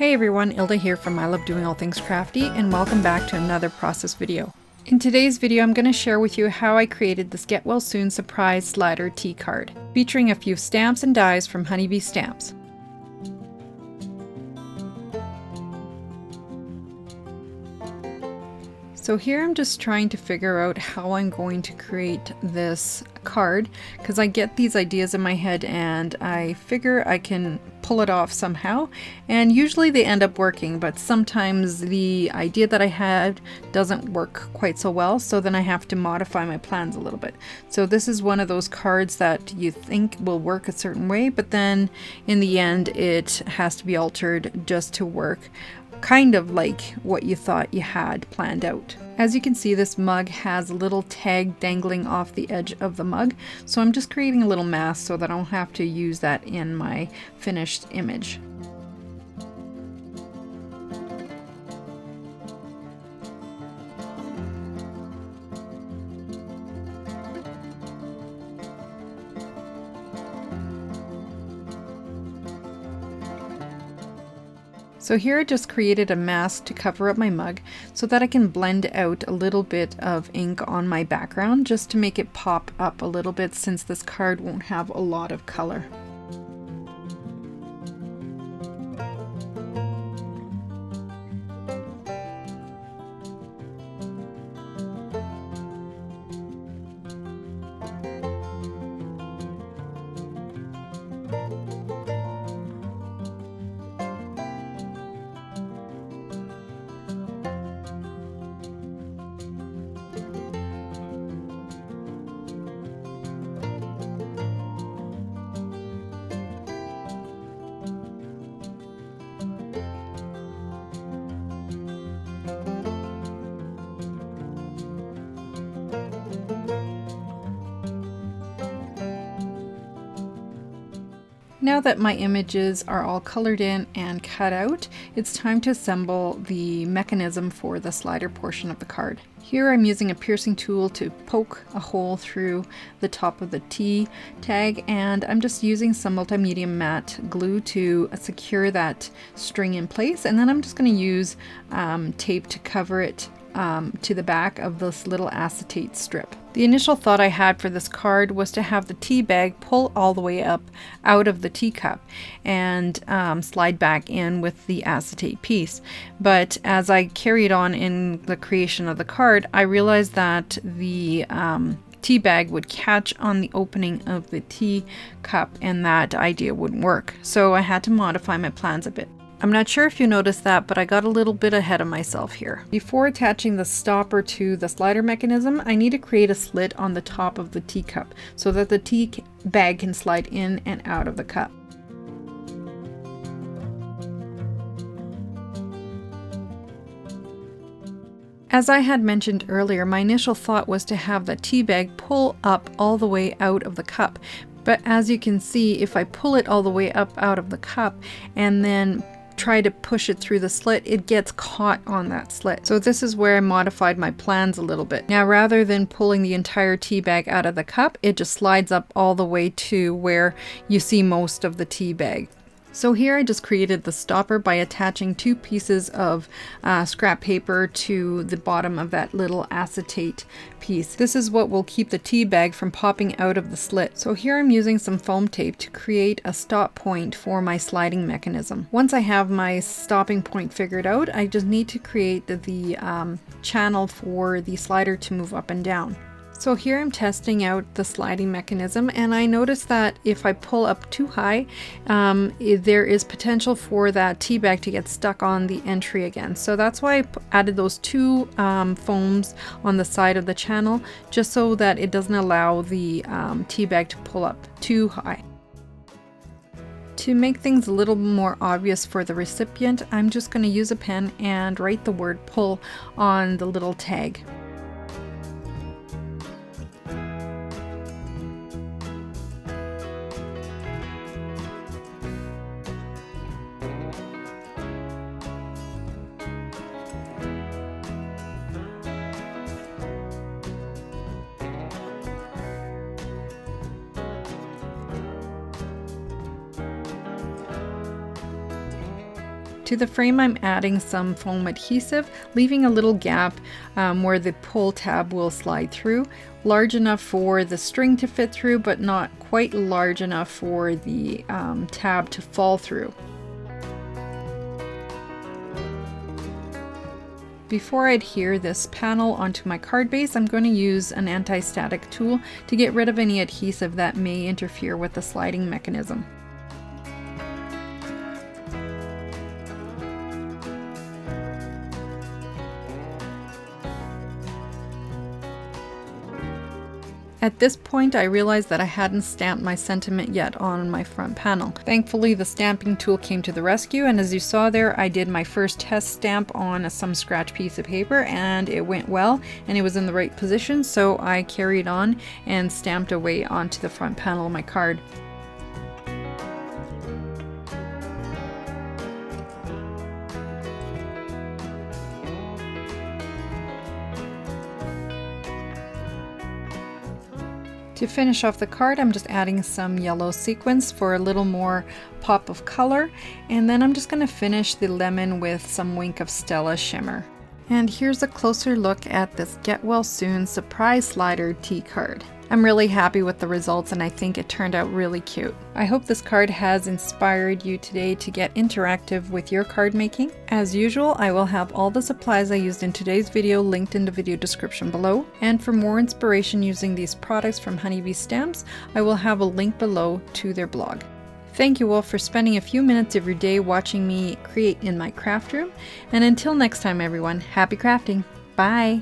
Hey everyone, Ilda here from I Love Doing All Things Crafty, and welcome back to another process video. In today's video, I'm going to share with you how I created this Get Well Soon Surprise Slider tea card, featuring a few stamps and dies from Honeybee Stamps. So here I'm just trying to figure out how I'm going to create this card, because I get these ideas in my head and I figure I can pull it off somehow, and usually they end up working, but sometimes the idea that I had doesn't work quite so well, so then I have to modify my plans a little bit. So this is one of those cards that you think will work a certain way, but then in the end it has to be altered just to work kind of like what you thought you had planned out. As you can see, this mug has a little tag dangling off the edge of the mug, so I'm just creating a little mask so that I don't have to use that in my finished image. So here I just created a mask to cover up my mug so that I can blend out a little bit of ink on my background just to make it pop up a little bit, since this card won't have a lot of color. Now that my images are all colored in and cut out, it's time to assemble the mechanism for the slider portion of the card. Here I'm using a piercing tool to poke a hole through the top of the T tag, and I'm just using some multimedia matte glue to secure that string in place, and then I'm just going to use tape to cover it to the back of this little acetate strip. The initial thought I had for this card was to have the tea bag pull all the way up out of the teacup and slide back in with the acetate piece. But as I carried on in the creation of the card, I realized that the tea bag would catch on the opening of the tea cup, and that idea wouldn't work. So I had to modify my plans a bit. I'm not sure if you noticed that, but I got a little bit ahead of myself here. Before attaching the stopper to the slider mechanism, I need to create a slit on the top of the teacup so that the tea bag can slide in and out of the cup. As I had mentioned earlier, my initial thought was to have the tea bag pull up all the way out of the cup. But as you can see, if I pull it all the way up out of the cup and then try to push it through the slit, it gets caught on that slit. So this is where I modified my plans a little bit. Now, rather than pulling the entire tea bag out of the cup, it just slides up all the way to where you see most of the tea bag. So here I just created the stopper by attaching two pieces of scrap paper to the bottom of that little acetate piece. This is what will keep the tea bag from popping out of the slit. So here I'm using some foam tape to create a stop point for my sliding mechanism. Once I have my stopping point figured out, I just need to create the channel for the slider to move up and down. So here I'm testing out the sliding mechanism, and I noticed that if I pull up too high, there is potential for that tea bag to get stuck on the entry again. So that's why I added those two foams on the side of the channel, just so that it doesn't allow the tea bag to pull up too high. To make things a little more obvious for the recipient, I'm just going to use a pen and write the word pull on the little tag. To the frame, I'm adding some foam adhesive, leaving a little gap where the pull tab will slide through, large enough for the string to fit through, but not quite large enough for the tab to fall through. Before I adhere this panel onto my card base, I'm going to use an anti-static tool to get rid of any adhesive that may interfere with the sliding mechanism. At this point, I realized that I hadn't stamped my sentiment yet on my front panel. Thankfully, the stamping tool came to the rescue, and as you saw there, I did my first test stamp on some scratch piece of paper, and it went well, and it was in the right position, so I carried on and stamped away onto the front panel of my card. To finish off the card, I'm just adding some yellow sequins for a little more pop of color, and then I'm just going to finish the lemon with some Wink of Stella shimmer. And here's a closer look at this Get Well Soon Surprise Slider tea card. I'm really happy with the results, and I think it turned out really cute. I hope this card has inspired you today to get interactive with your card making. As usual, I will have all the supplies I used in today's video linked in the video description below. And for more inspiration using these products from Honeybee Stamps, I will have a link below to their blog. Thank you all for spending a few minutes of your day watching me create in my craft room. And until next time everyone, happy crafting! Bye!